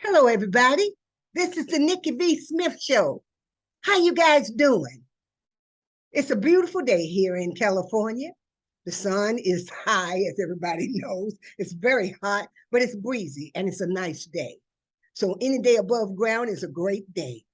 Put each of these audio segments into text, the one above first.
Hello, everybody. This is the Nickie V Smith Show. How you guys doing? It's a beautiful day here in California. The sun is high, as everybody knows. It's very hot, but it's breezy and it's a nice day. So any day above ground is a great day.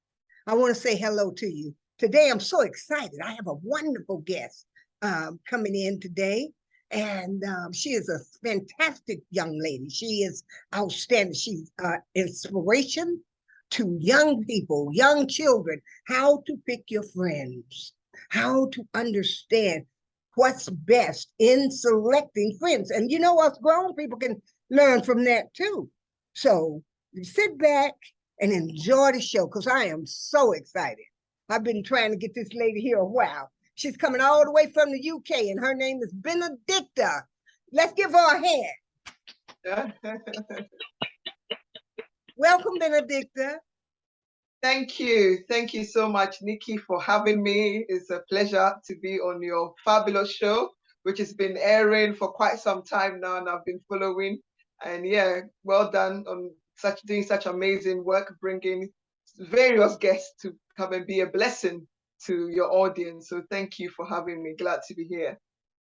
I want to say hello to you. Today, I'm so excited. I have a wonderful guest coming in today. And she is a fantastic young lady. She is outstanding. She's inspiration to young people, young children, how to pick your friends, how to understand what's best in selecting friends. And you know, us grown people can learn from that too. So sit back and enjoy the show because I am so excited. I've been trying to get this lady here a while. She's coming all the way from the UK, and her name is Benedictta. Let's give her a hand. Welcome, Benedictta. Thank you. Thank you so much, Nickie, for having me. It's a pleasure to be on your fabulous show, which has been airing for quite some time now, and I've been following. And yeah, well done on doing such amazing work, bringing various guests to come and be a blessing to your audience. So thank you for having me. Glad to be here.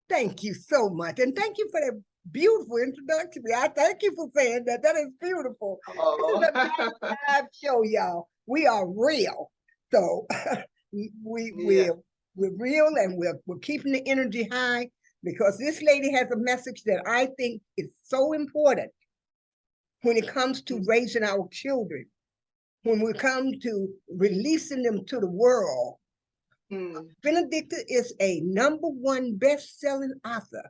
Thank you so much. And thank you for that beautiful introduction. I thank you for saying that. That is beautiful. Oh. This is a live show, y'all. We are real. So we're real, and we're keeping the energy high because this lady has a message that I think is so important when it comes to raising our children, when we come to releasing them to the world. Benedictta is a #1 best-selling author.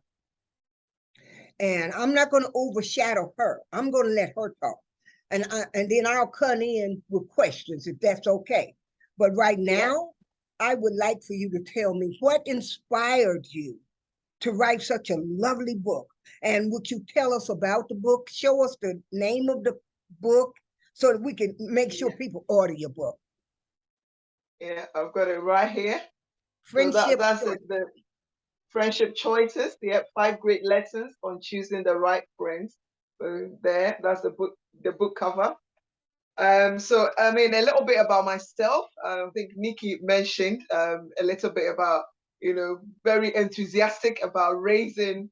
And I'm not going to overshadow her. I'm going to let her talk. And then I'll cut in with questions if that's okay. But right now, I would like for you to tell me what inspired you to write such a lovely book. And would you tell us about the book? Show us the name of the book so that we can make sure people order your book. Yeah, I've got it right here. Friendship. So that's it, the Friendship Choices. Yeah, 5 great lessons on choosing the right friends. So that's the book cover. So I mean, a little bit about myself. I think Nickie mentioned a little bit about, very enthusiastic about raising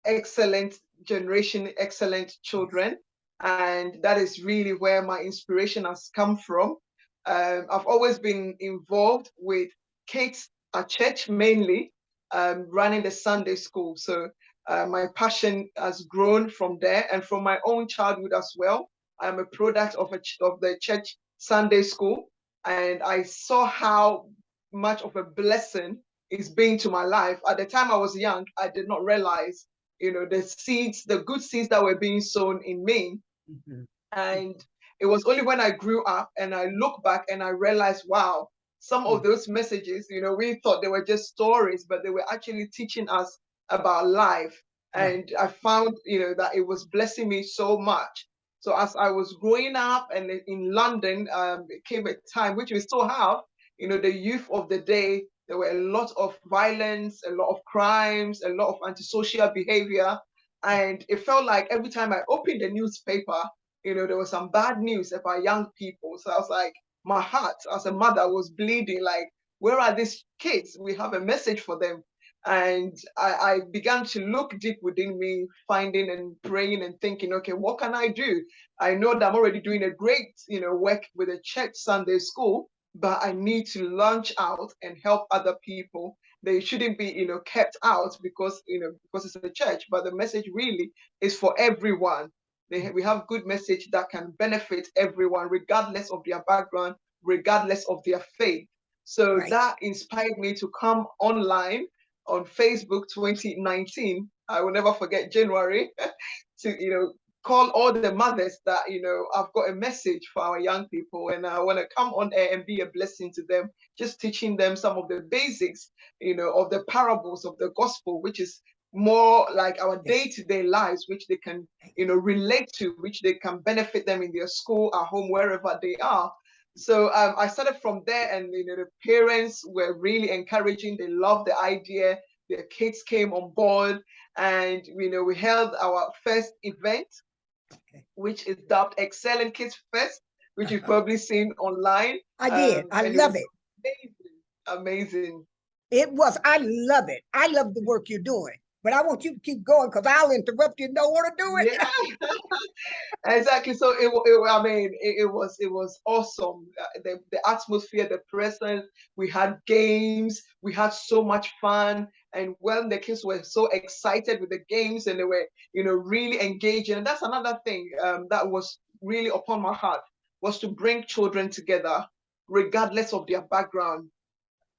excellent generation, excellent children. And that is really where my inspiration has come from. I've always been involved with kids at church, mainly running the Sunday school. So my passion has grown from there and from my own childhood as well. I'm a product of the church Sunday school, and I saw how much of a blessing it's been to my life. At the time I was young, I did not realize, the good seeds that were being sown in me. And it was only when I grew up and I look back and I realized, wow, some of those messages, we thought they were just stories, but they were actually teaching us about life. And I found, that it was blessing me so much. So as I was growing up and in London, it came a time, which we still have, the youth of the day, there were a lot of violence, a lot of crimes, a lot of antisocial behavior. And it felt like every time I opened the newspaper, there was some bad news about young people. So I was like, my heart as a mother was bleeding, like, where are these kids? We have a message for them. And I began to look deep within me, finding and praying and thinking, okay, what can I do? I know that I'm already doing a great, work with a church Sunday school, but I need to launch out and help other people. They shouldn't be, kept out because it's a church, but the message really is for everyone. We have good message that can benefit everyone, regardless of their background, regardless of their faith. So that inspired me to come online on Facebook 2019. I will never forget January to, call all the mothers that, I've got a message for our young people and I want to come on air and be a blessing to them, just teaching them some of the basics, of the parables of the gospel, which is more like our day-to-day lives, which they can, relate to, which they can benefit them in their school, at home, wherever they are. So I started from there, and the parents were really encouraging. They loved the idea. Their kids came on board, and we held our first event which is dubbed Excellent Kids Fest, which you've probably seen online. I did. I And it love was it. amazing. It was. I love it. I love the work you're doing. But I want you to keep going because I'll interrupt you and don't want to do it. Yeah. Exactly. So I mean, it was awesome. The atmosphere, the presence. We had games. We had so much fun. And when the kids were so excited with the games and they were, really engaging. And that's another thing that was really upon my heart, was to bring children together, regardless of their background.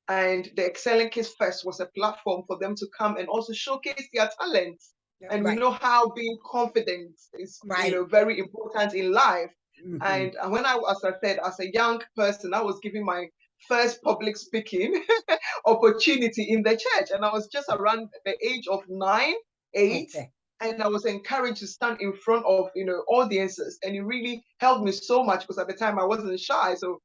And the Excellent Kids Fest was a platform for them to come and also showcase their talents. And we Right. know how being confident is, Right. very important in life. Mm-hmm. And when as I said, as a young person, I was giving my first public speaking opportunity in the church. And I was just around the age of 9, 8. Okay. And I was encouraged to stand in front of, audiences. And it really helped me so much because at the time I wasn't shy. So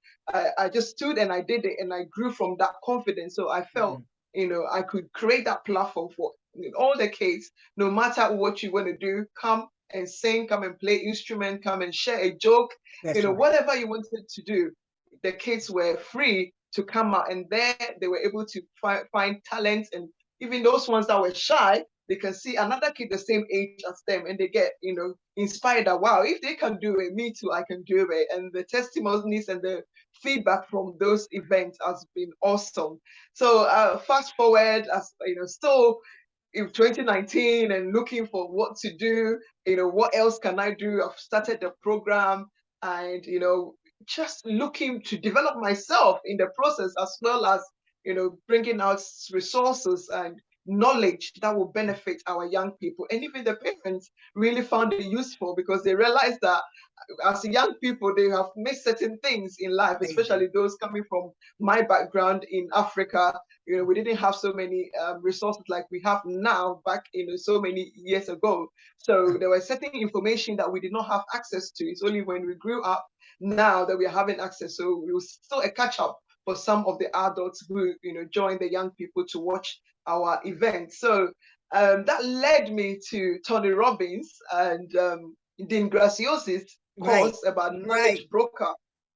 I just stood and I did it and I grew from that confidence. So I felt, I could create that platform for all the kids, no matter what you want to do, come and sing, come and play instrument, come and share a joke, That's right. whatever you wanted to do. The kids were free to come out, and there they were able to find talent, and even those ones that were shy, they can see another kid the same age as them and they get, inspired that, wow, if they can do it, me too, I can do it. And the testimonies and the feedback from those events has been awesome. So fast forward, as still in 2019 and looking for what to do, what else can I do? I've started the program and, just looking to develop myself in the process, as well as, bringing out resources and knowledge that will benefit our young people. And even the parents really found it useful because they realized that as young people, they have missed certain things in life, especially those coming from my background in Africa. We didn't have so many resources like we have now back, so many years ago. So there was certain information that we did not have access to. It's only when we grew up now that we are having access. So it was still a catch up for some of the adults who, joined the young people to watch our event. So that led me to Tony Robbins and Dean Graciosa's course about knowledge broker.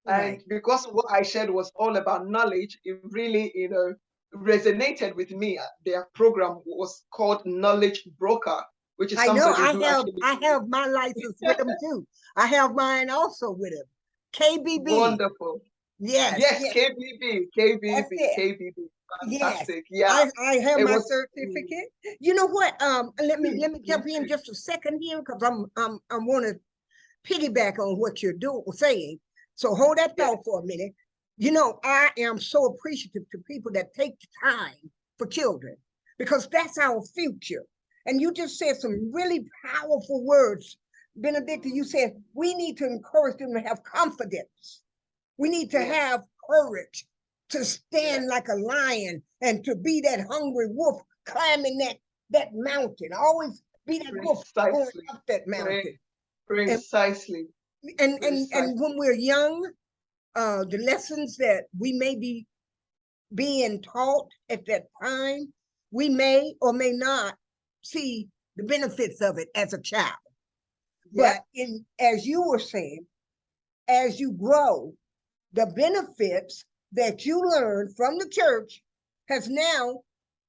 And because what I shared was all about knowledge, it really, resonated with me. Their program was called Knowledge Broker, which is I know. somebody who actually. I have my license with them too. I have mine also with him. KBB. Wonderful. Yes. Yes, KBB. KBB. Fantastic. Yeah. I have my was, certificate. You know what? Let me jump in just a second here because I want to piggyback on what you're saying. So hold that thought for a minute. I am so appreciative to people that take time for children because that's our future. And you just said some really powerful words. Benedictta, you said we need to encourage them to have confidence. We need to have courage to stand like a lion and to be that hungry wolf climbing that mountain. Always be that wolf going up that mountain. Precisely. And when we're young, the lessons that we may be being taught at that time, we may or may not see the benefits of it as a child. But as you were saying, as you grow, the benefits that you learned from the church has now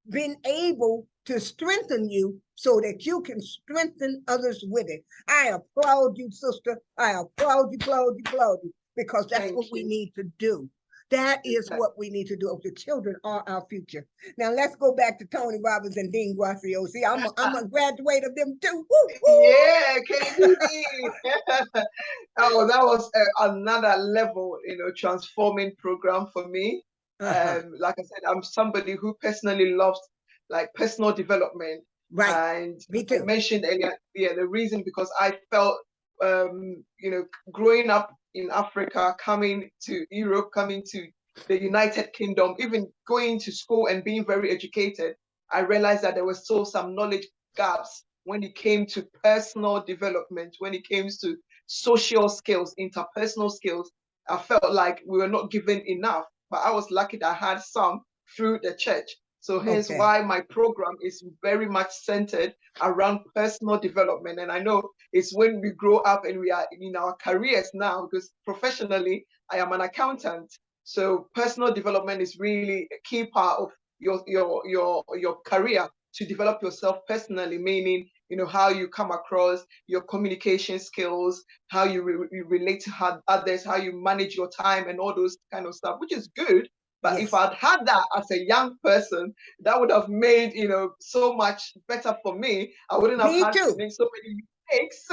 been able to strengthen you so that you can strengthen others with it. I applaud you, sister. I applaud you, because that's what we need to do. That is what we need to do. The children are our future. Now let's go back to Tony Robbins and Dean Graciosa. I'm a graduate of them too. Woo, woo. Yeah, KBB. Oh, that was another level, transforming program for me. Like I said, I'm somebody who personally loves like personal development. Right. And me too. I mentioned earlier, the reason because I felt, growing up in Africa, coming to Europe, coming to the United Kingdom, even going to school and being very educated, I realized that there were still some knowledge gaps when it came to personal development, when it came to social skills, interpersonal skills. I felt like we were not given enough, but I was lucky that I had some through the church. So hence Okay. why my program is very much centered around personal development. And I know it's when we grow up and we are in our careers now, because professionally, I am an accountant. So personal development is really a key part of your career, to develop yourself personally, meaning, you know, how you come across, your communication skills, how you relate to others, how you manage your time and all those kind of stuff, which is good. But if Yes. I'd had that as a young person, that would have made, you know, so much better for me. I wouldn't have Me had to too. make so many mistakes,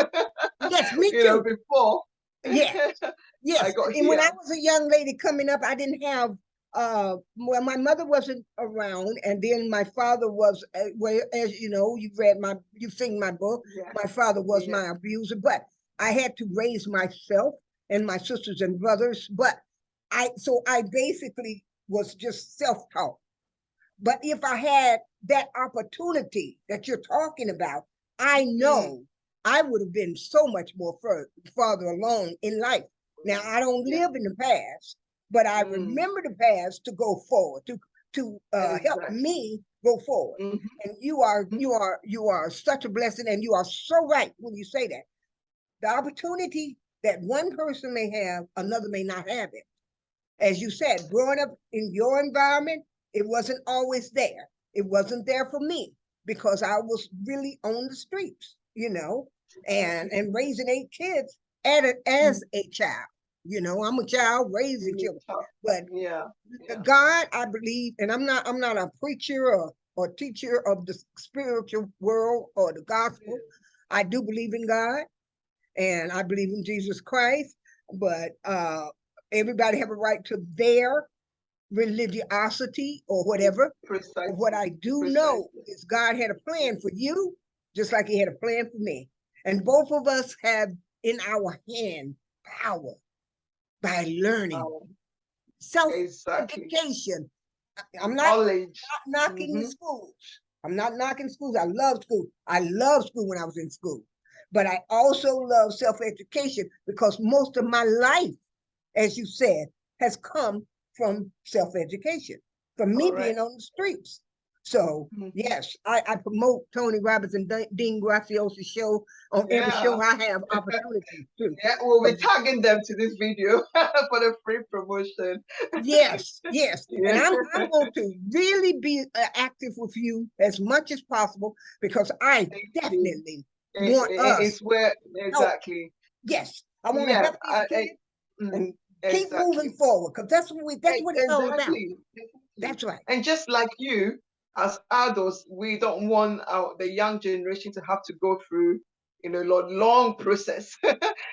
Yes, me you know, too. before Yes. I Yes. got And when I here. was a young lady coming up, I didn't have well, my mother wasn't around, and then my father was well, as you know, you've seen my book. Yeah, My father was yeah. my abuser, but I had to raise myself and my sisters and brothers. But I basically was just self-taught. But if I had that opportunity that you're talking about, I Mm, know I would have been so much more farther along in life. Now I don't yeah. live in the past, but I Mm, remember the past to go forward, to help exactly. me go forward. Hmm. And you are such a blessing, and you are so right when you say that. The opportunity that one person may have, another may not have it. As you said, growing up in your environment, it wasn't always there. It wasn't there for me because I was really on the streets, and raising 8 kids as a child. I'm a child raising Really children. tough. But Yeah, yeah. God, I believe, and I'm not a preacher or teacher of the spiritual world or the gospel. I do believe in God, and I believe in Jesus Christ, but everybody have a right to their religiosity or whatever. But what Precisely, I do know precisely. is God had a plan for you, just like He had a plan for me. And both of us have in our hand power by learning, Um, self exactly. education. I'm not Knowledge. knocking the Hmm. schools. I'm not knocking schools. I love school. I loved school when I was in school. But I also love self education because most of my life, as you said, has come from self education, from me being Correct. on the streets. So, Hmm. yes, I promote Tony Robbins and Dean Graciosa's show on every Yeah. show I have opportunity to. Yeah, we'll be So, tagging them to this video for the free promotion. yes, yes. And Yeah. I'm going to really be active with you as much as possible because I Thank you. definitely want us It's where to help. exactly. Yes, I want to Yeah. help these kids and keep moving Exactly. forward because that's what it's all about. Exactly. Exactly. That's right. And just like you, as adults, we don't want the young generation to have to go through, you know, long process.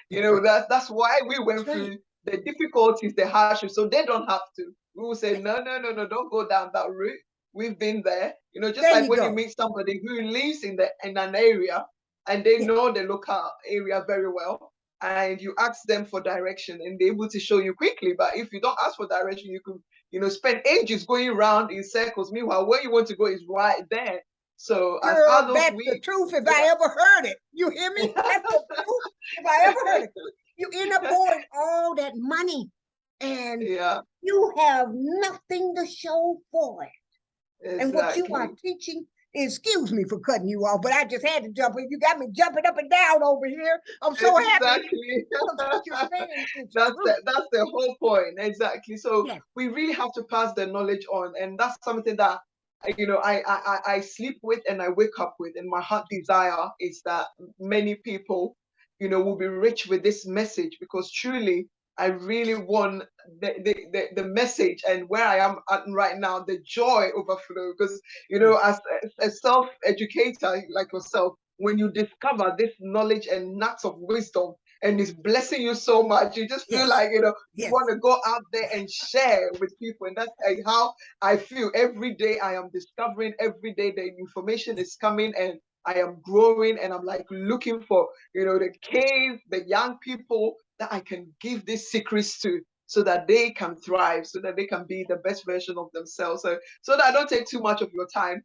You That's know, right. that's why we That's went right. through the difficulties, the hardships, so they don't have to. We will say, Yeah, no, no, no, no, don't go down that route. We've been there. You know, just there like you when you go. meet somebody who lives in an area and they Yeah, know the local area very well, and you ask them for direction and they're able to show you quickly. But if you don't ask for direction, you could, you know, spend ages going around in circles. Meanwhile, where you want to go is right there. So as girl, adults, that's the we truth if I yeah. ever heard it. You hear me? That's the truth if I ever heard it. You end up going all that money and Yeah, you have nothing to show for it. And what you are exactly. teaching, excuse me for cutting you off, but I just had to jump in. You got me jumping up and down over here. I'm so happy Exactly. because what you're saying is That's true. that's the whole point. Exactly. So Yes, we really have to pass the knowledge on, and that's something that you know I sleep with and I wake up with, and my heart desire is that many people, you know, will be rich with this message, because truly I really want the message, and where I am at right now, the joy overflow, because you know, yes, as a self educator like yourself, when you discover this knowledge and nuts of wisdom and it's blessing you so much, you just feel yes, like, you know, you yes. want to go out there and share with people. And that's how I feel every day. I am discovering every day the information is coming, and I am growing, and I'm like looking for, you know, the kids, the young people that I can give these secrets to, so that they can thrive, so that they can be the best version of themselves. So that I don't take too much of your time.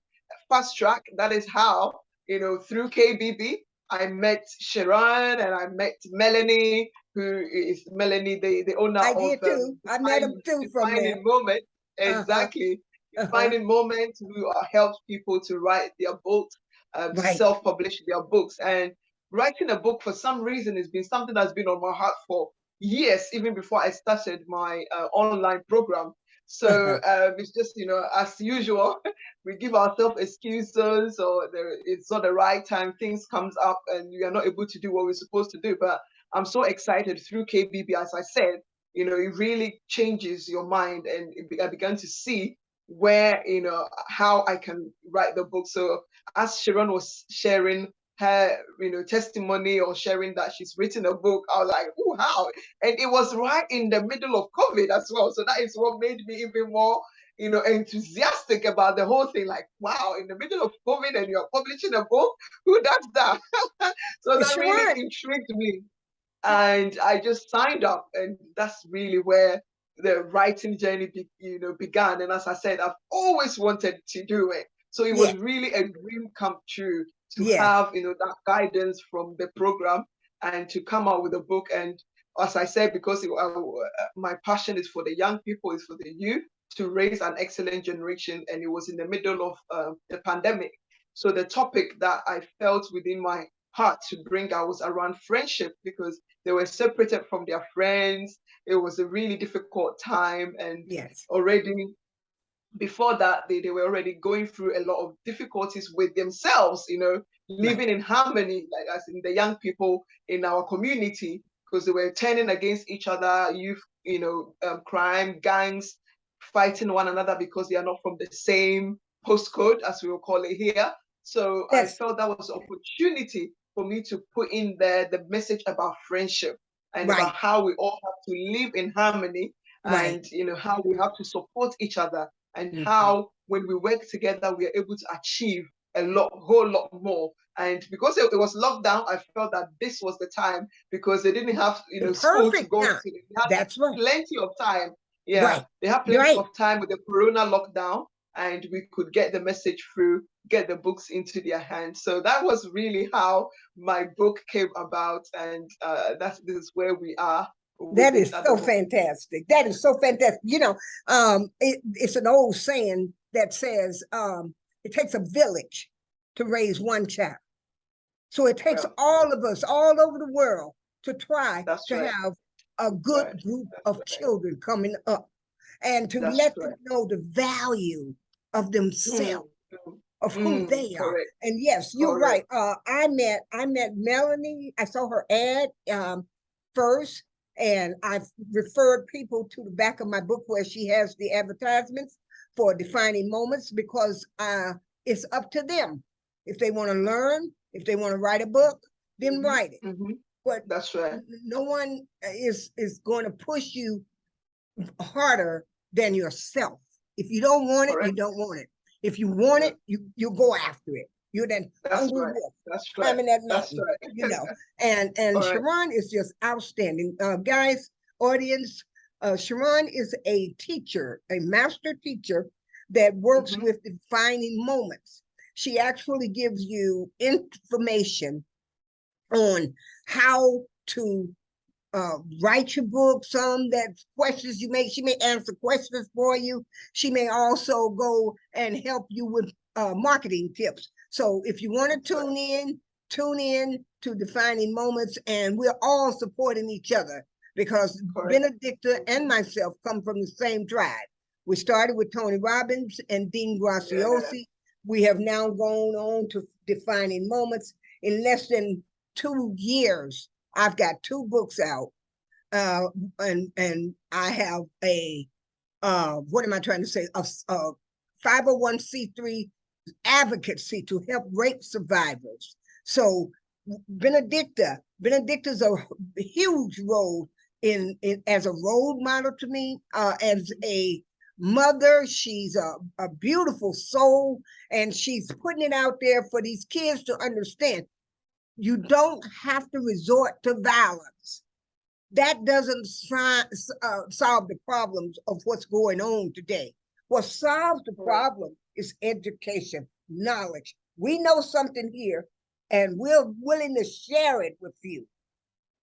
Fast track, that is how, you know, through KBB, I met Sharon and I met Melanie, who is Melanie, the owner I of did too. I met him too from there. Defining Moment. Uh-huh. Exactly. Defining Moments, who helps people to write their books, to Right. self-publish their books. And writing a book, for some reason, has been something that's been on my heart for years, even before I started my online program. So it's just, as usual, we give ourselves excuses, or it's not the right time, things comes up and we are not able to do what we're supposed to do. But I'm so excited through KBB, as I said, it really changes your mind. And I began to see where, how I can write the book. So as Sharon was sharing her, testimony, or sharing that she's written a book, I was like, oh, how? And it was right in the middle of COVID as well. So that is what made me even more, enthusiastic about the whole thing. Like, wow, in the middle of COVID and you're publishing a book, who does that? So that Sharon. really intrigued me. And I just signed up, and that's really where the writing journey began. And as I said, I've always wanted to do it. So it Yes. was really a dream come true to Yes. have, that guidance from the program and to come out with a book. And as I said, because my passion is for the young people, is for the youth, to raise an excellent generation. And it was in the middle of the pandemic. So the topic that I felt within my heart to bring out was around friendship, because they were separated from their friends. It was a really difficult time. And Yes. already before that, they were already going through a lot of difficulties with themselves, living in harmony, like as in the young people in our community, because they were turning against each other, youth, crime, gangs, fighting one another because they are not from the same postcode, as we will call it here. So I That's felt that was an opportunity for me to put in there the message about friendship, and right. about how we all have to live in harmony, Right. and how we have to support each other, and Mhm. how when we work together we are able to achieve whole lot more. And because it was lockdown, I felt that this was the time, because they didn't have The school to perfect go to. time. They had That's right. plenty of time. Yeah, Right. they had You're plenty right. of time with the corona lockdown, and we could get the message through, get the books into their hands. So that was really how my book came about. And this is where we are with That it is at the so moment. fantastic. That is so fantastic. It's an old saying that says it takes a village to raise one child. So it takes Well, all of us all over the world to try that's to right. have a good Right. group That's of right. children coming up and to That's let them right. know the value of themselves, of who they are. Correct. And yes, you're right. Correct. I met Melanie. I saw her ad first, and I've referred people to the back of my book where she has the advertisements for defining moments, because it's up to them. If they want to learn, if they want to write a book, then write it. But That's right. no one is going to push you harder than yourself. If you don't want it, you Correct. don't want it. If you want it, you go after it. You're that That's hungry right. wolf That's right. climbing that That's mountain, right. And All right. Sharon is just outstanding. Guys, audience, Sharon is a teacher, a master teacher that works with defining moments. She actually gives you information on how to write your book. Some that questions you make, she may answer questions for you. She may also go and help you with marketing tips. So if you want to tune in to Defining Moments, and we're all supporting each other, because Correct. Benedictta and myself come from the same tribe. We started with Tony Robbins and Dean Graziosi. Yeah. We have now gone on to Defining Moments. In less than 2 years, I've got 2 books out, and I have a what am I trying to say? A 501c3 advocacy to help rape survivors. So Benedicta's a huge role in as a role model to me, as a mother. She's a beautiful soul, and she's putting it out there for these kids to understand. You don't have to resort to violence. That doesn't solve the problems of what's going on today. What solves the problem is education, knowledge. We know something here, and we're willing to share it with you.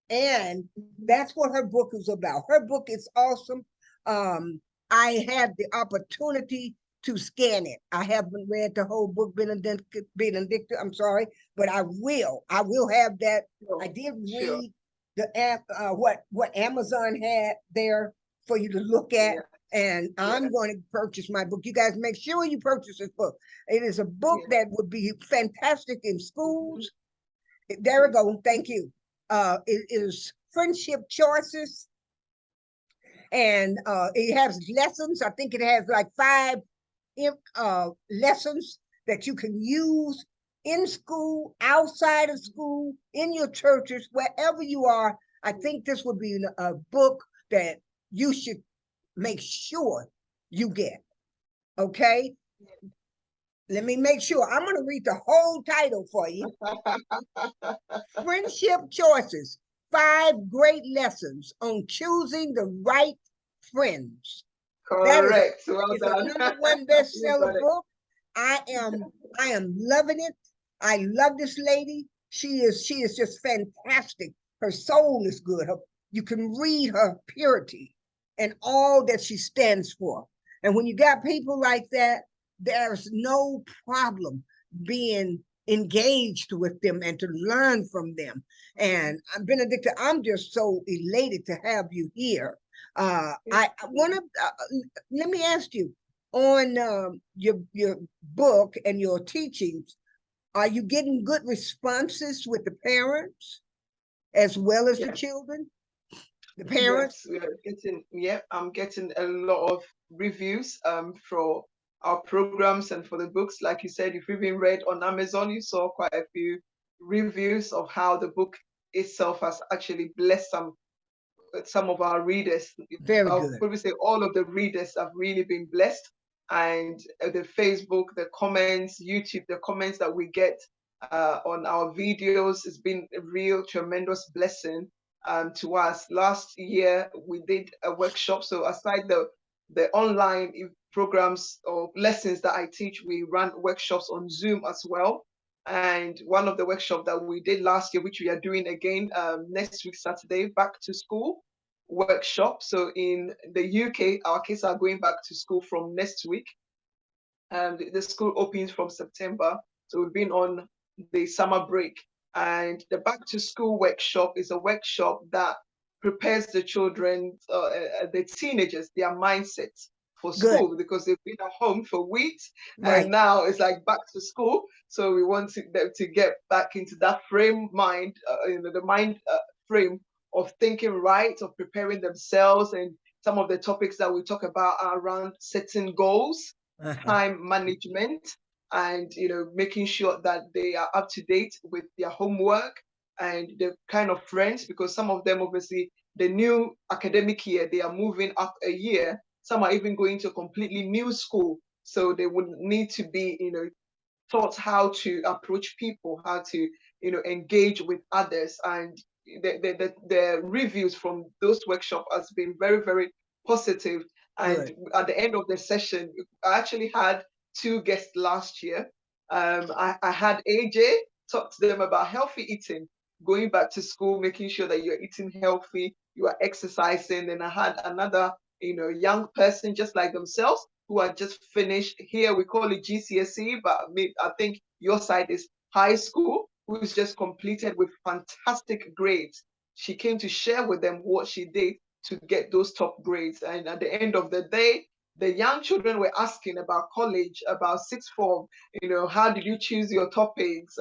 And that's what her book is about. Her book is awesome. I had the opportunity to scan it. I haven't read the whole book, Benedicta, I'm sorry, but I will. I will have that. Sure. I did Sure. read the app, what Amazon had there for you to look at. Yeah. And I'm going to purchase my book. You guys make sure you purchase this book. It is a book Yeah. that would be fantastic in schools. There we go. Thank you. It is Friendship Choices. And it has lessons. I think it has like 5 lessons that you can use in school, outside of school, in your churches, wherever you are. I think this would be a book that you should make sure you get. Okay? Let me make sure. I'm going to read the whole title for you. Friendship Choices, 5 Great Lessons on Choosing the Right Friends. Correct. Well It's done. a #1 bestseller book. I am loving it. I love this lady. She is just fantastic. Her soul is good. You can read her purity and all that she stands for. And when you got people like that, there's no problem being engaged with them and to learn from them. And Benedicta, I'm just so elated to have you here. I want to let me ask you, on your book and your teachings, are you getting good responses with the parents as well as the children? The parents? Yes, we are getting, yeah, I'm getting a lot of reviews for our programs and for the books. Like you said, if you've been read on Amazon, you saw quite a few reviews of how the book itself has actually blessed some of our readers. Very I'll good. probably say all of the readers have really been blessed. And the Facebook, the comments, YouTube, the comments that we get on our videos has been a real tremendous blessing to us. Last year, we did a workshop. So aside the online programs or lessons that I teach, we ran workshops on Zoom as well. And one of the workshops that we did last year, which we are doing again next week, Saturday, back to school workshop. So in the UK, our kids are going back to school from next week. The school opens from September. So we've been on the summer break. And the back to school workshop is a workshop that prepares the children, the teenagers, their mindsets for school, because they've been at home for weeks, and now it's like back to school. So we want them to get back into that frame mind, the mind frame of thinking right, of preparing themselves. And some of the topics that we talk about are around setting goals, time management, and making sure that they are up to date with their homework and the kind of friends, because some of them, obviously, the new academic year, they are moving up a year. Some are even going to a completely new school, so they would need to be taught how to approach people, how to engage with others. And the reviews from those workshops has been very, very positive. And at the end of the session, I actually had 2 guests last year. I had AJ talk to them about healthy eating, going back to school, making sure that you're eating healthy, you are exercising. And I had another young person just like themselves who had just finished, here we call it GCSE, but I think your side is high school, who's just completed with fantastic grades. She came to share with them what she did to get those top grades. And at the end of the day, the young children were asking about college, about sixth form, how did you choose your topics,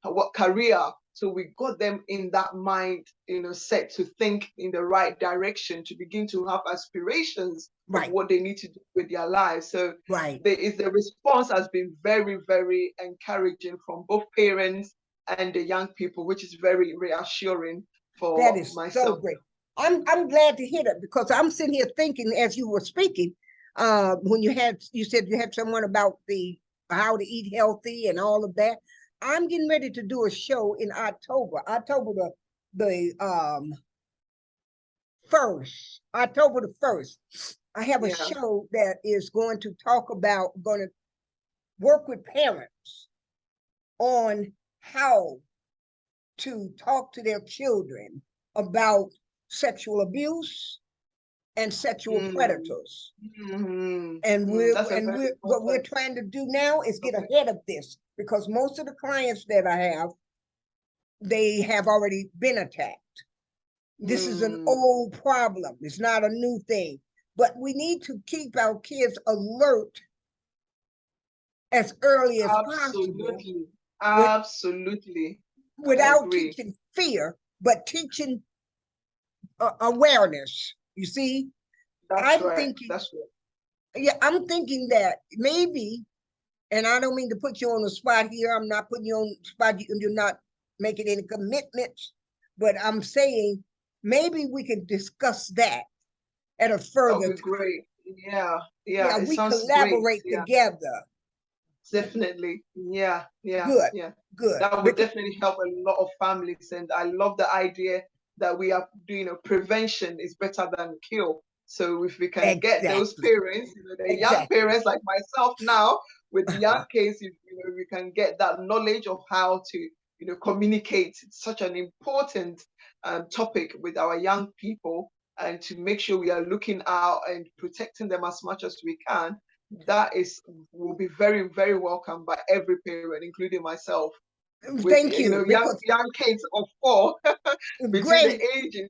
what career? So we got them in that mind, set to think in the right direction, to begin to have aspirations of what they need to do with their lives. So the response has been very, very encouraging from both parents and the young people, which is very reassuring for that is myself. So great. I'm glad to hear that, because I'm sitting here thinking as you were speaking, when you said you had someone about how to eat healthy and all of that. I'm getting ready to do a show in October the 1st, October the 1st. I have a show that is going to work with parents on how to talk to their children about sexual abuse, and sexual predators. Mm-hmm. And That's a very what we're important trying to do now is get topic. ahead of this, because most of the clients that I have, they have already been attacked. This is an old problem. It's not a new thing, but we need to keep our kids alert as early as possible. Absolutely. I Without agree. teaching fear, but teaching awareness. You see, That's I'm right. thinking, That's right. yeah, I'm thinking that maybe, and I don't mean to put you on the spot here. I'm not putting you on the spot. You're not making any commitments, but I'm saying maybe we can discuss that at a That further would be time. great. Yeah. Yeah, Yeah. It we sounds great. collaborate Yeah. together. Definitely. Yeah. Yeah. Good, Yeah. good. That would definitely help a lot of families. And I love the idea that we are doing prevention is better than cure. So if we can get those Exactly, parents, the young exactly. parents like myself now with young kids, we can get that knowledge of how to, communicate. It's such an important topic with our young people, and to make sure we are looking out and protecting them as much as we can. That will be very, very welcome by every parent, including myself, with Thank you, because young kids of 4 between the great. ages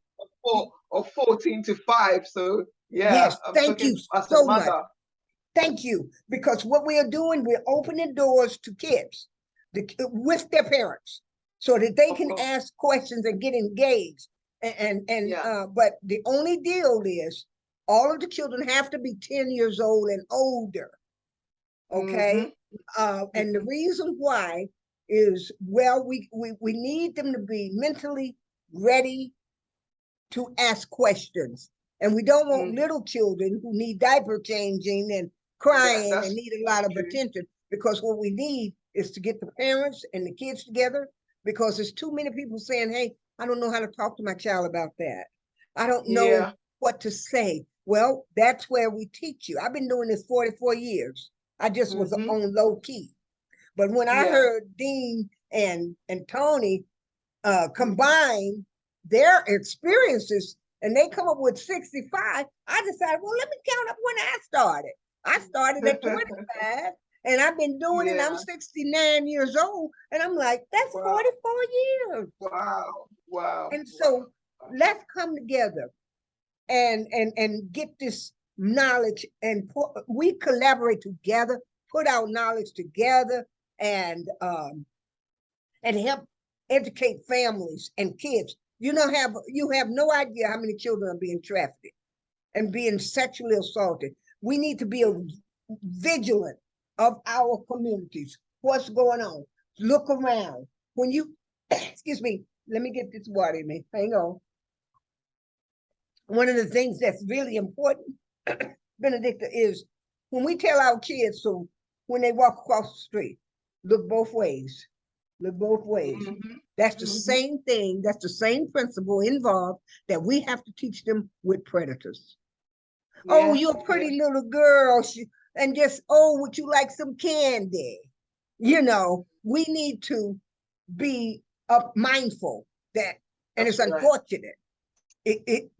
of 14 to 5. So yeah, Yes, I'm thank you talking as a so much. mother. Thank you, because what we are doing, we're opening doors to kids with their parents so that they Of can course. ask questions and get engaged. Yeah. But the only deal is all of the children have to be 10 years old and older. Okay. And the Hmm. reason why is, well, we need them to be mentally ready to ask questions. And we don't want Hmm. little children who need diaper changing and Yeah, crying and that's need a lot of true. attention, because what we need is to get the parents and the kids together, because there's too many people saying, hey, I don't know how to talk to my child about that. I don't know Yeah. what to say. Well, that's where we teach you. I've been doing this 44 years. I just was Hmm. on low key. But when I Yeah. heard Dean and Tony Hmm. combine their experiences and they come up with 65, I decided, well, let me count up when I started. I started at 25 and I've been doing it. I'm Yeah. 69 years old. And I'm like, that's Wow. 44 years. Wow. Wow. And Wow. so let's come together and get this knowledge, and we collaborate together, put our knowledge together, and help educate families and kids. You have no idea how many children are being trafficked and being sexually assaulted. We need to be vigilant of our communities. What's going on? Look around. When you, excuse me, let me get this water in me. Hang on. One of the things that's really important, Benedicta, is when we tell our kids, so when they walk across the street, look both ways. Look both ways. Hmm. That's the Hmm. same thing. That's the same principle involved that we have to teach them with predators. Oh, Yeah. you're a Yeah. pretty little girl. And just, oh, would you like some candy? We need to be mindful that, and it's That's right. unfortunate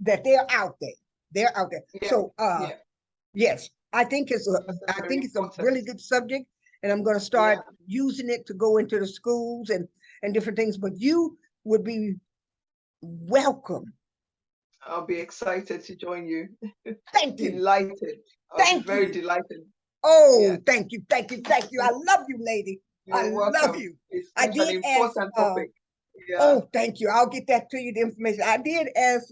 that they're out there. They're out there. Yeah. So, Yeah. yes, That's I very think it's a important. really good subject, and I'm going to start Yeah. using it to go into the schools and different things. But you would be welcome. I'll be excited to join you. Thank you, Delighted. I'll be thank very you. delighted. Yeah. Oh, thank you, thank you, thank you. I love you, lady. I You're love welcome. you. It's I such an did ask. important topic. Yeah. Oh, thank you. I'll get that to you. The information. I did ask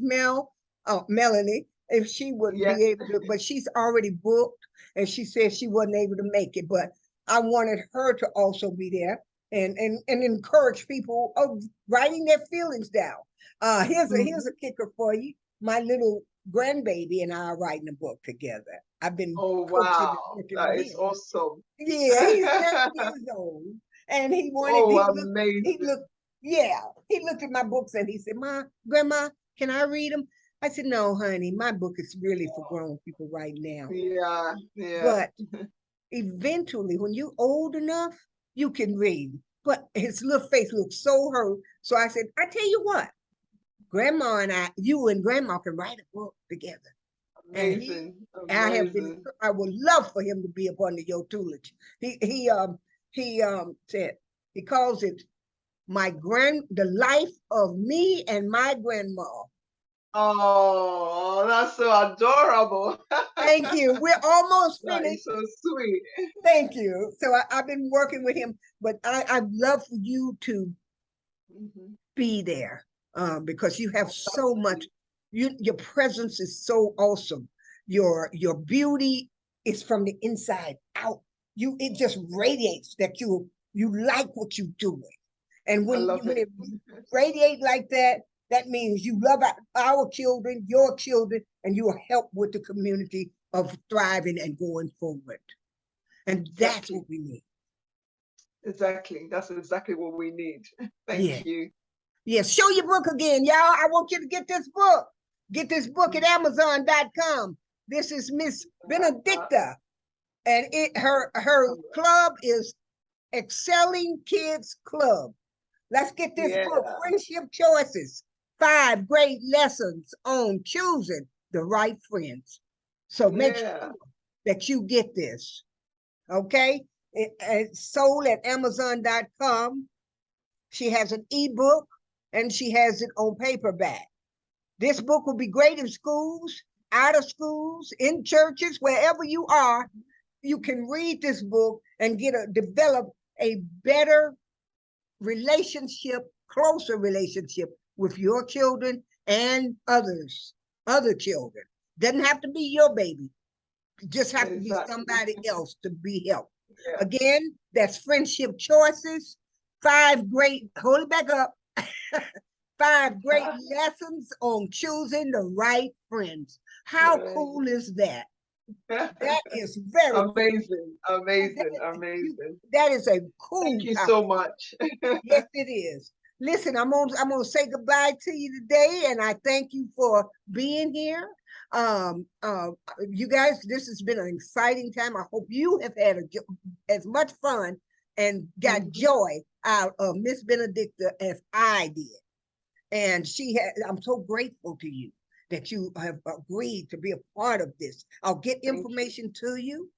Melanie, if she would Yes. be able to, but she's already booked, and she said she wasn't able to make it. But I wanted her to also be there and encourage people of writing their feelings down. Here's a Mhm. kicker for you. My little grandbaby and I are writing a book together. I've been Oh, coaching wow. and working That with is him. awesome. Yeah, he's 7 years old, and Oh, he amazing. looked, yeah, he looked at my books and he said, Grandma, can I read them? I said, no, honey, my book is really for grown people right now. Yeah. Yeah. But eventually, when you're old enough, you can read. But his little face looked so hurt. So I said, I tell you what, Grandma and you and Grandma can write a book together. And Amazing. I have been, Amazing. I would love for him to be up under your tutelage. He said, he calls it the life of me and my grandma. Oh, that's so adorable. Thank you. We're almost That finished. is so sweet. Thank you. So I've been working with him, but I'd love for you to Mhm. be there because you have so much. Your presence is so awesome. Your beauty is from the inside out. It just radiates that you like what you're doing, and I when love when it. it radiate like that, that means you love our children, your children, and you will help with the community of thriving and going forward. And that's Exactly. what we need. Exactly. That's exactly what we need. Yeah. Thank you. Yes. Show your book again, y'all. I want you to get this book. Get this book at Amazon.com. This is Miss Benedicta. And her club is Excelling Kids Club. Let's get this Yeah. book, Friendship Choices, 5 great lessons on choosing the right friends. So make Yeah. sure that you get this. Okay? It's sold at Amazon.com. She has an ebook and she has it on paperback. This book will be great in schools, out of schools, in churches, wherever you are. You can read this book and develop a better relationship, closer relationship with your children and other children. Doesn't have to be your baby. It just have to be Exactly. somebody else to be helped. Yeah. Again, that's Friendship Choices. Hold it back up. 5 great lessons on choosing the right friends. How cool is that? That is very cool. Amazing. Amazing. That, Amazing. that is a Thank cool you so topic. much. Yes, it is. Listen, I'm gonna say goodbye to you today, and I thank you for being here. Um, uh, you guys, this has been an exciting time. I hope you have had as much fun and got joy out of Miss Benedicta as I did. And I'm so grateful to you that you have agreed to be a part of this. I'll get information to you.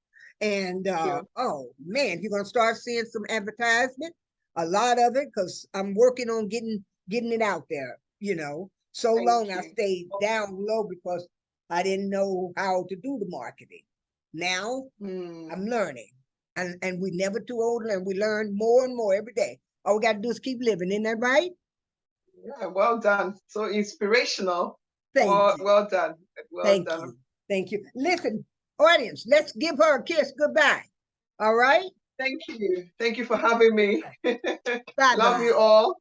And oh man, you're gonna start seeing some advertisement, a lot of it, because I'm working on getting it out there, So long I stayed down low because I didn't know how to do the marketing. Now I'm learning. And we never too old to learn. We learn more and more every day. All we got to do is keep living. Isn't that right? Yeah, well done. So inspirational. Thank you. Well done. Well Thank done. you. Thank you. Listen, audience, let's give her a kiss goodbye. All right? Thank you. Thank you for having me. Bye-bye. Love you all.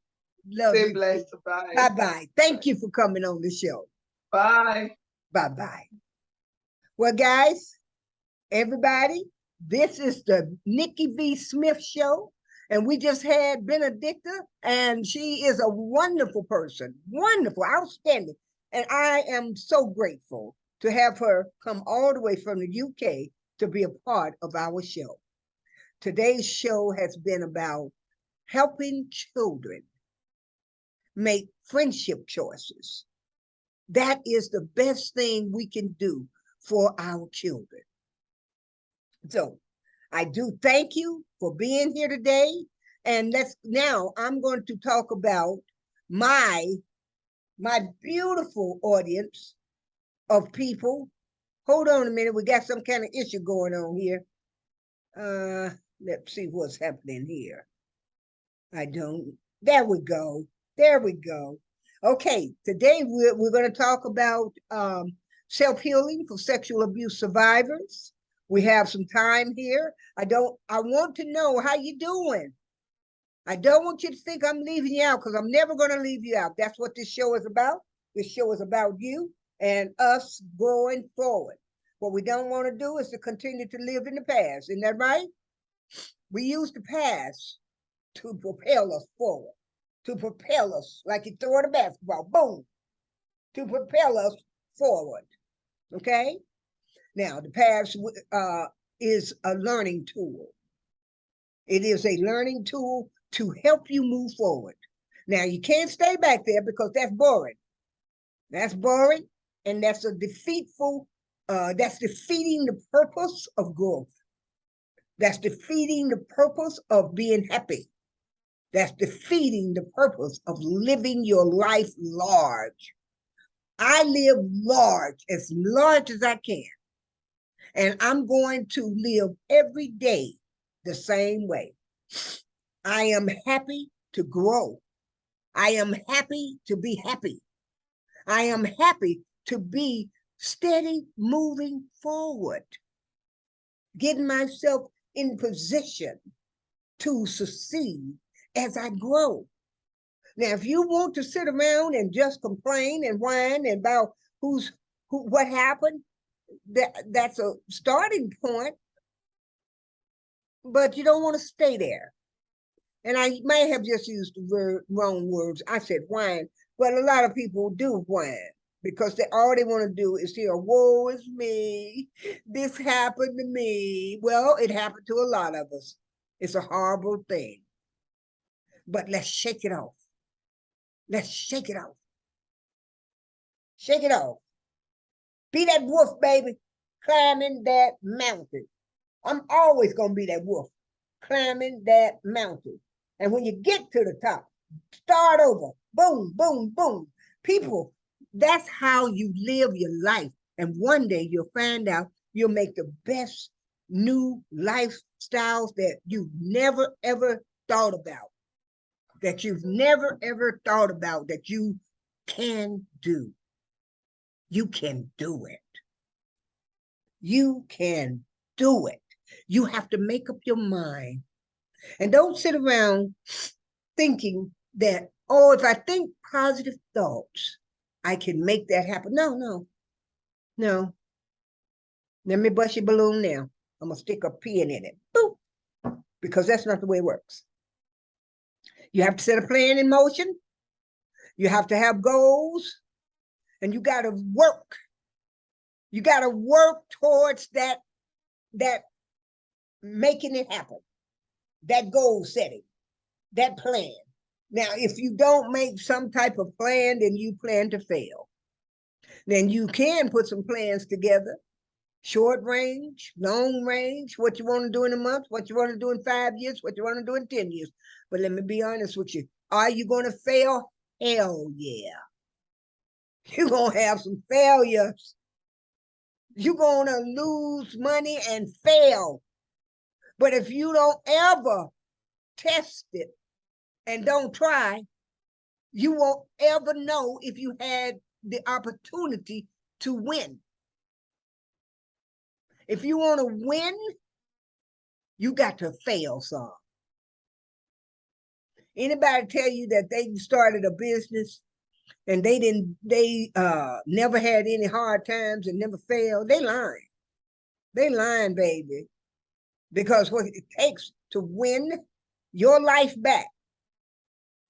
Love Stay you. blessed. Bye. Bye-bye. Thank you for coming on the show. Bye. Bye-bye. Well, guys, everybody, this is the Nickie V. Smith Show. And we just had Benedicta, and she is a wonderful person, wonderful, outstanding. And I am so grateful to have her come all the way from the UK to be a part of our show. Today's show has been about helping children make friendship choices. That is the best thing we can do for our children. So I do thank you for being here today. And now I'm going to talk about my beautiful audience of people. Hold on a minute, we got some kind of issue going on here. Let's see what's happening here. There we go. There we go. Okay, today we're going to talk about self-healing for sexual abuse survivors. We have some time here. I want to know how you doing. I don't want you to think I'm leaving you out because I'm never going to leave you out. That's what this show is about. This show is about you and us going forward. What we don't want to do is to continue to live in the past. Isn't that right? We use the past to propel us forward, to propel us like you throw a basketball, boom, to propel us forward. Okay? Now, the past is a learning tool. It is a learning tool to help you move forward. Now, you can't stay back there because that's boring. That's boring, and that's a defeatful That's defeating the purpose of growth. That's defeating the purpose of being happy. That's defeating the purpose of living your life large. I live large as I can. And I'm going to live every day the same way. I am happy to grow. I am happy to be happy. I am happy to be steady moving forward, getting myself in position to succeed as I grow. Now, if you want to sit around and just complain and whine about what happened, that's a starting point, but you don't want to stay there. And I may have just used the wrong words. I said whine, but a lot of people do whine because all they want to do is hear, woe is me, this happened to me. Well, it happened to a lot of us. It's a horrible thing. But let's shake it off. Let's shake it off. Shake it off. Be that wolf, baby, climbing that mountain. I'm always going to be that wolf, climbing that mountain. And when you get to the top, start over. Boom, boom, boom. People, that's how you live your life. And one day you'll find out you'll make the best new lifestyles that you've never, ever thought about. That you've never, ever thought about that you can do. You can do it. You can do it. You have to make up your mind. And don't sit around thinking that, oh, if I think positive thoughts, I can make that happen. No. Let me bust your balloon now. I'm going to stick a pin in it. Boop. Because that's not the way it works. You have to set a plan in motion. You have to have goals. And you got to work. You got to work towards that making it happen. That goal setting, that plan. Now, if you don't make some type of plan, then you plan to fail. Then you can put some plans together, short range, long range, what you want to do in a month, what you want to do in 5 years, what you want to do in 10 years. But let me be honest with you. Are you going to fail? Hell yeah. You're going to have some failures. You're going to lose money and fail. But if you don't ever test it and don't try, you won't ever know if you had the opportunity to win. If you want to win, you got to fail some. Anybody tell you that they started a business and they never had any hard times and never failed? They lying. They lying, baby. Because what it takes to win your life back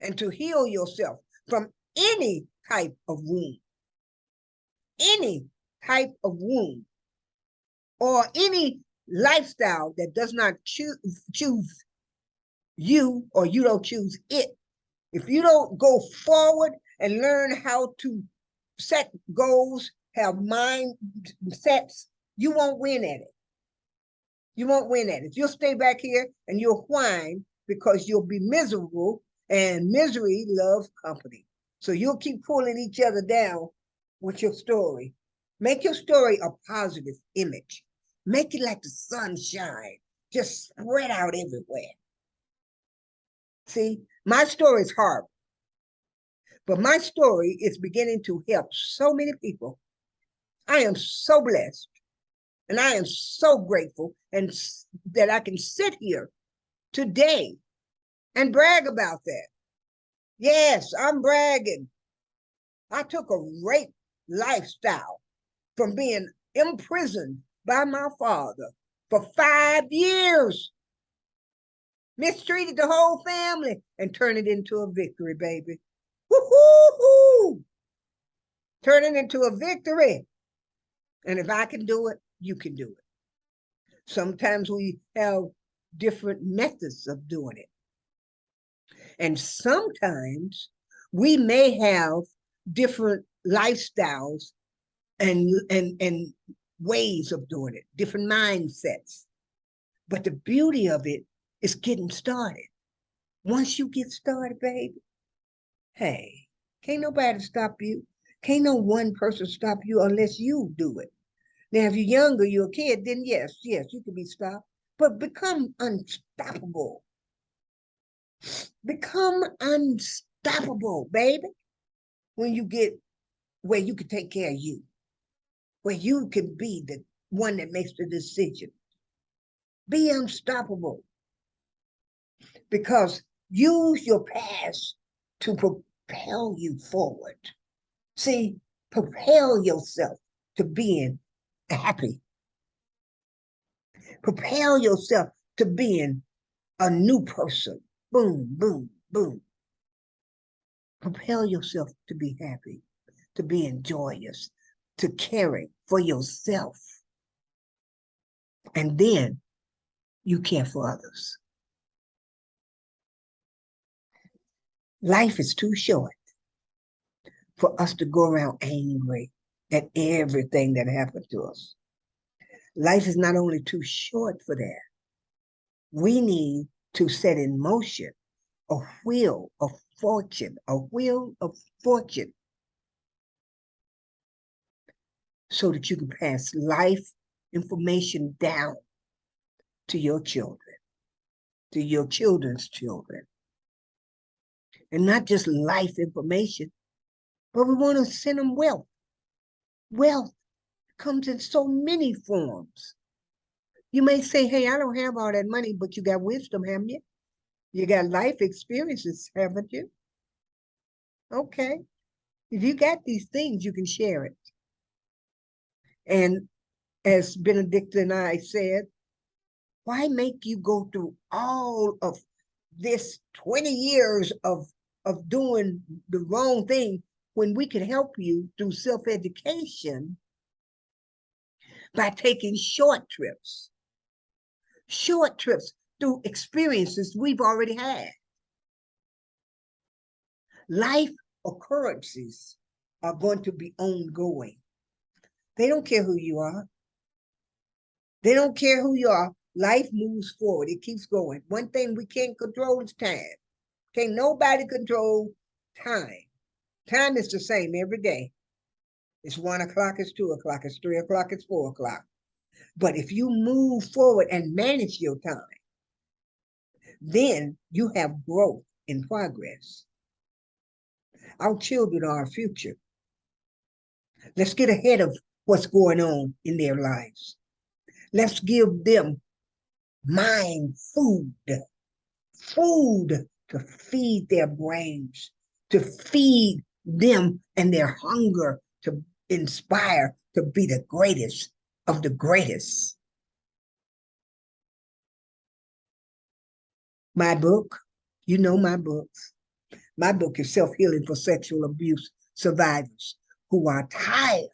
and to heal yourself from any type of wound, or any lifestyle that does not choose you, or you don't choose it. If you don't go forward and learn how to set goals, have mindsets, you won't win at it. You won't win at it. You'll stay back here and you'll whine because you'll be miserable, and misery loves company. So you'll keep pulling each other down with your story. Make your story a positive image. Make it like the sunshine, just spread out everywhere. See, my story is horrible, but my story is beginning to help so many people. I am so blessed. And I am so grateful and that I can sit here today and brag about that. Yes, I'm bragging. I took a rape lifestyle from being imprisoned by my father for 5 years, mistreated the whole family, and turned it into a victory, baby. Woo-hoo-hoo! Turn it into a victory. And if I can do it, you can do it. Sometimes we have different methods of doing it. And sometimes we may have different lifestyles and ways of doing it, different mindsets. But the beauty of it is getting started. Once you get started, baby, hey, can't nobody stop you. Can't no one person stop you unless you do it. Now, if you're younger, you're a kid, then yes, you can be stopped. But become unstoppable. Become unstoppable, baby. When you get where you can take care of you, where you can be the one that makes the decision. Be unstoppable. Because use your past to propel you forward. See, propel yourself to being happy. Propel yourself to being a new person. Boom, boom, boom. Propel yourself to be happy, to being joyous, to caring for yourself. And then you care for others. Life is too short for us to go around angry at everything that happened to us. Life is not only too short for that. We need to set in motion a wheel of fortune, so that you can pass life information down to your children, to your children's children. And not just life information, but we want to send them wealth. Wealth comes in so many forms. You may say, hey, I don't have all that money, but you got wisdom, haven't you? You got life experiences, haven't you? Okay. If you got these things, you can share it. And as Benedictta and I said, why make you go through all of this 20 years of doing the wrong thing when we can help you through self-education by taking short trips through experiences we've already had. Life occurrences are going to be ongoing. They don't care who you are. They don't care who you are. Life moves forward. It keeps going. One thing we can't control is time. Can't nobody control time. Time is the same every day. It's 1 o'clock, it's 2 o'clock, it's 3 o'clock, it's 4 o'clock. But if you move forward and manage your time, then you have growth in progress. Our children are our future. Let's get ahead of what's going on in their lives. Let's give them mind food to feed their brains, to feed them and their hunger to inspire to be the greatest of the greatest. My book, you know my books. My book is Self-Healing for Sexual Abuse Survivors who are tired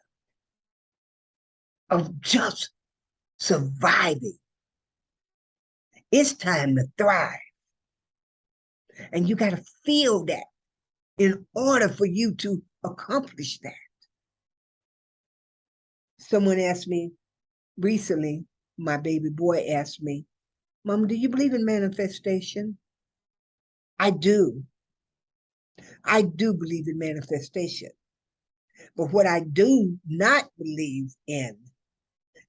of just surviving. It's time to thrive. And you got to feel that in order for you to accomplish that. Someone asked me recently, my baby boy asked me, Mom, do you believe in manifestation? I do. I do believe in manifestation. But what I do not believe in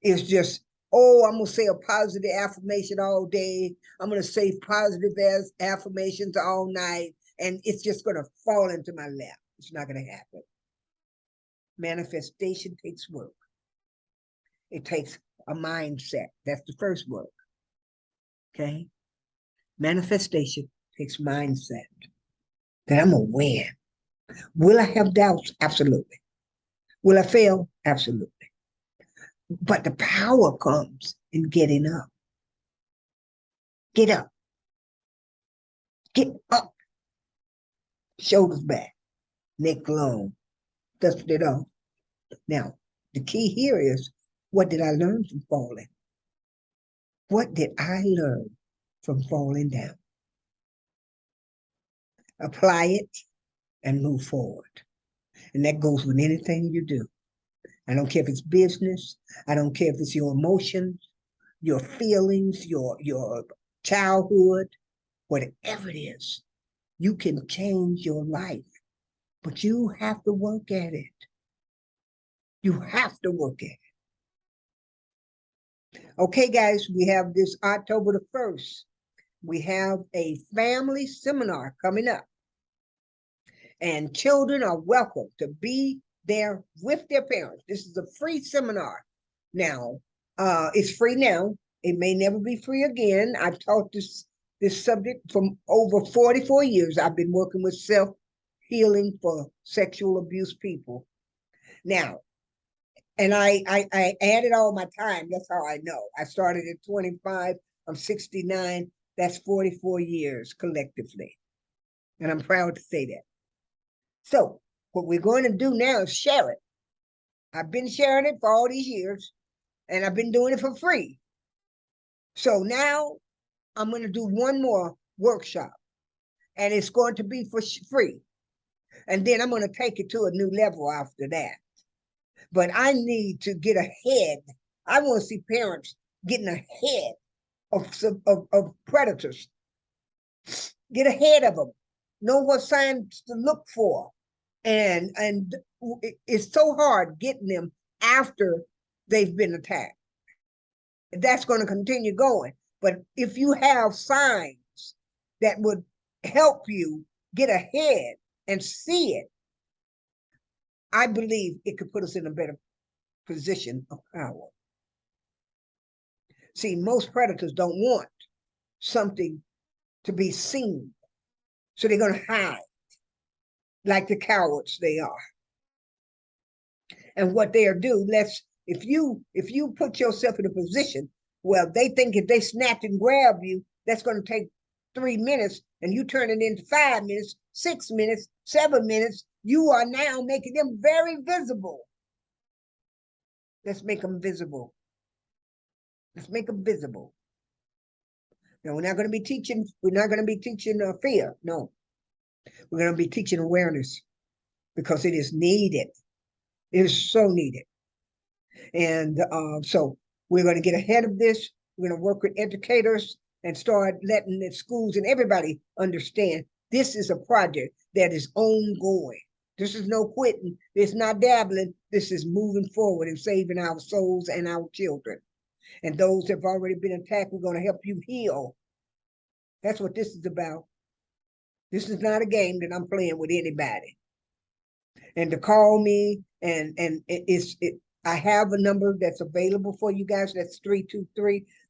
is just, oh, I'm going to say a positive affirmation all day. I'm going to say positive affirmations all night, and it's just going to fall into my lap. It's not going to happen. Manifestation takes work. It takes a mindset. That's the first work. Okay? Manifestation takes mindset. That I'm going to win. Will I have doubts? Absolutely. Will I fail? Absolutely. But the power comes in getting up. Get up. Get up. Shoulders back. Neck long. Dust it off. Now, the key here is, what did I learn from falling? What did I learn from falling down? Apply it and move forward. And that goes with anything you do. I don't care if it's business. I don't care if it's your emotions, your feelings, your childhood, whatever it is. You can change your life, but you have to work at it. You have to work at it. Okay, guys, we have this October the 1st. We have a family seminar coming up, and children are welcome to be there with their parents. This is a free seminar. Now, it's free now. It may never be free again. I've taught this subject from over 44 years. I've been working with self-healing for sexual abuse people. Now, and I added all my time. That's how I know. I started at 25. I'm 69. That's 44 years collectively. And I'm proud to say that. So what we're going to do now is share it. I've been sharing it for all these years, and I've been doing it for free. So now I'm going to do one more workshop, and it's going to be for free. And then I'm going to take it to a new level after that. But I need to get ahead. I want to see parents getting ahead of predators. Get ahead of them. Know what signs to look for. And it's so hard getting them after they've been attacked. That's going to continue going. But if you have signs that would help you get ahead and see it, I believe it could put us in a better position of power. See, most predators don't want something to be seen, so they're going to hide like the cowards they are. And what they'll do, if you put yourself in a position where they think if they snatch and grab you, that's going to take 3 minutes, and you turn it into 5 minutes, 6 minutes, 7 minutes, you are now making them very visible. Let's make them visible. Let's make them visible. Now, we're not going to be teaching fear. No, we're going to be teaching awareness, because it is needed. It is so needed. And so we're going to get ahead of this. We're going to work with educators and start letting the schools and everybody understand this is a project that is ongoing. This is no quitting. It's not dabbling. This is moving forward and saving our souls and our children. And those that have already been attacked, we're going to help you heal. That's what this is about. This is not a game that I'm playing with anybody. And to call me, and I have a number that's available for you guys. That's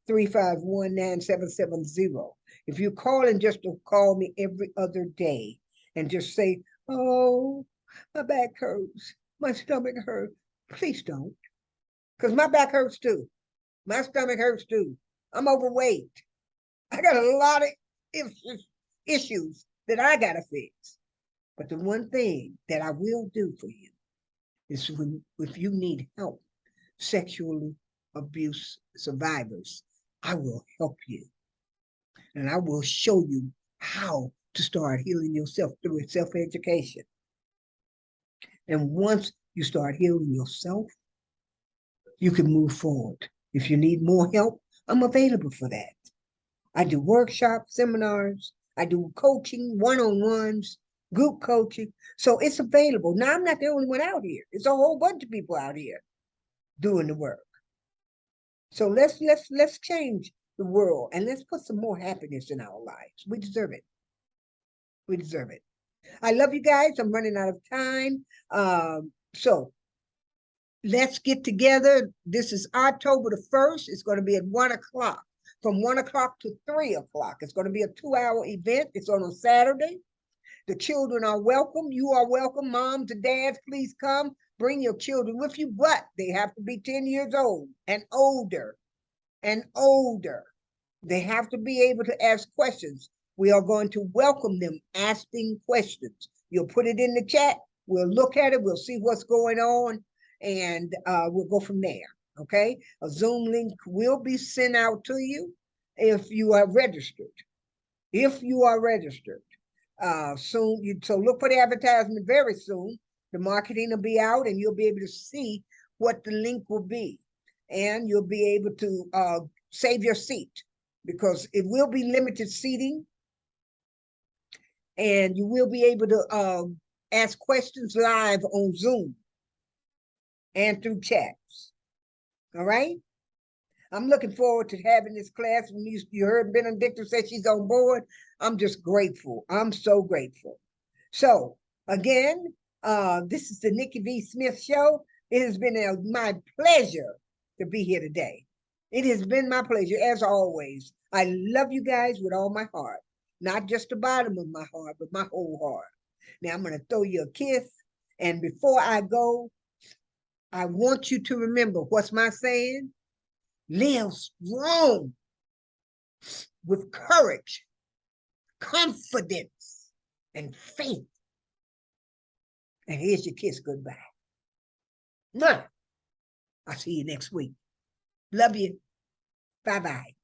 323-351-9770. If you're calling just to call me every other day and just say, oh, my back hurts, my stomach hurts, please don't. Because my back hurts too. My stomach hurts too. I'm overweight. I got a lot of issues that I got to fix. But the one thing that I will do for you is if you need help, sexual abuse survivors, I will help you. And I will show you how to start healing yourself through self-education. And once you start healing yourself, you can move forward. If you need more help, I'm available for that. I do workshops, seminars, I do coaching, one-on-ones, group coaching. So it's available. Now, I'm not the only one out here. It's a whole bunch of people out here doing the work. So let's change the world, and let's put some more happiness in our lives. We deserve it. We deserve it. I love you guys. I'm running out of time. So let's get together. This is October the 1st. It's going to be at 1 o'clock. From 1 o'clock to 3 o'clock. It's going to be a 2-hour event. It's on a Saturday. The children are welcome. You are welcome. Moms and dads, please come. Bring your children with you, but they have to be 10 years old and older. And older. They have to be able to ask questions. We are going to welcome them asking questions. You'll put it in the chat. We'll look at it. We'll see what's going on, and we'll go from there. Okay, a Zoom link will be sent out to you if you are registered. If you are registered soon, so look for the advertisement very soon. The marketing will be out, and you'll be able to see what the link will be. And you'll be able to save your seat because it will be limited seating. And you will be able to ask questions live on Zoom and through chats. All right? I'm looking forward to having this class. When you heard Benedictta say she's on board, I'm just grateful. I'm so grateful. So again, this is the Nickie V. Smith Show. It has been my pleasure to be here today. It has been my pleasure, as always. I love you guys with all my heart. Not just the bottom of my heart, but my whole heart. Now I'm going to throw you a kiss. And before I go, I want you to remember, what's my saying? Live strong with courage, confidence, and faith. And here's your kiss goodbye. Mwah. I'll see you next week. Love you. Bye-bye.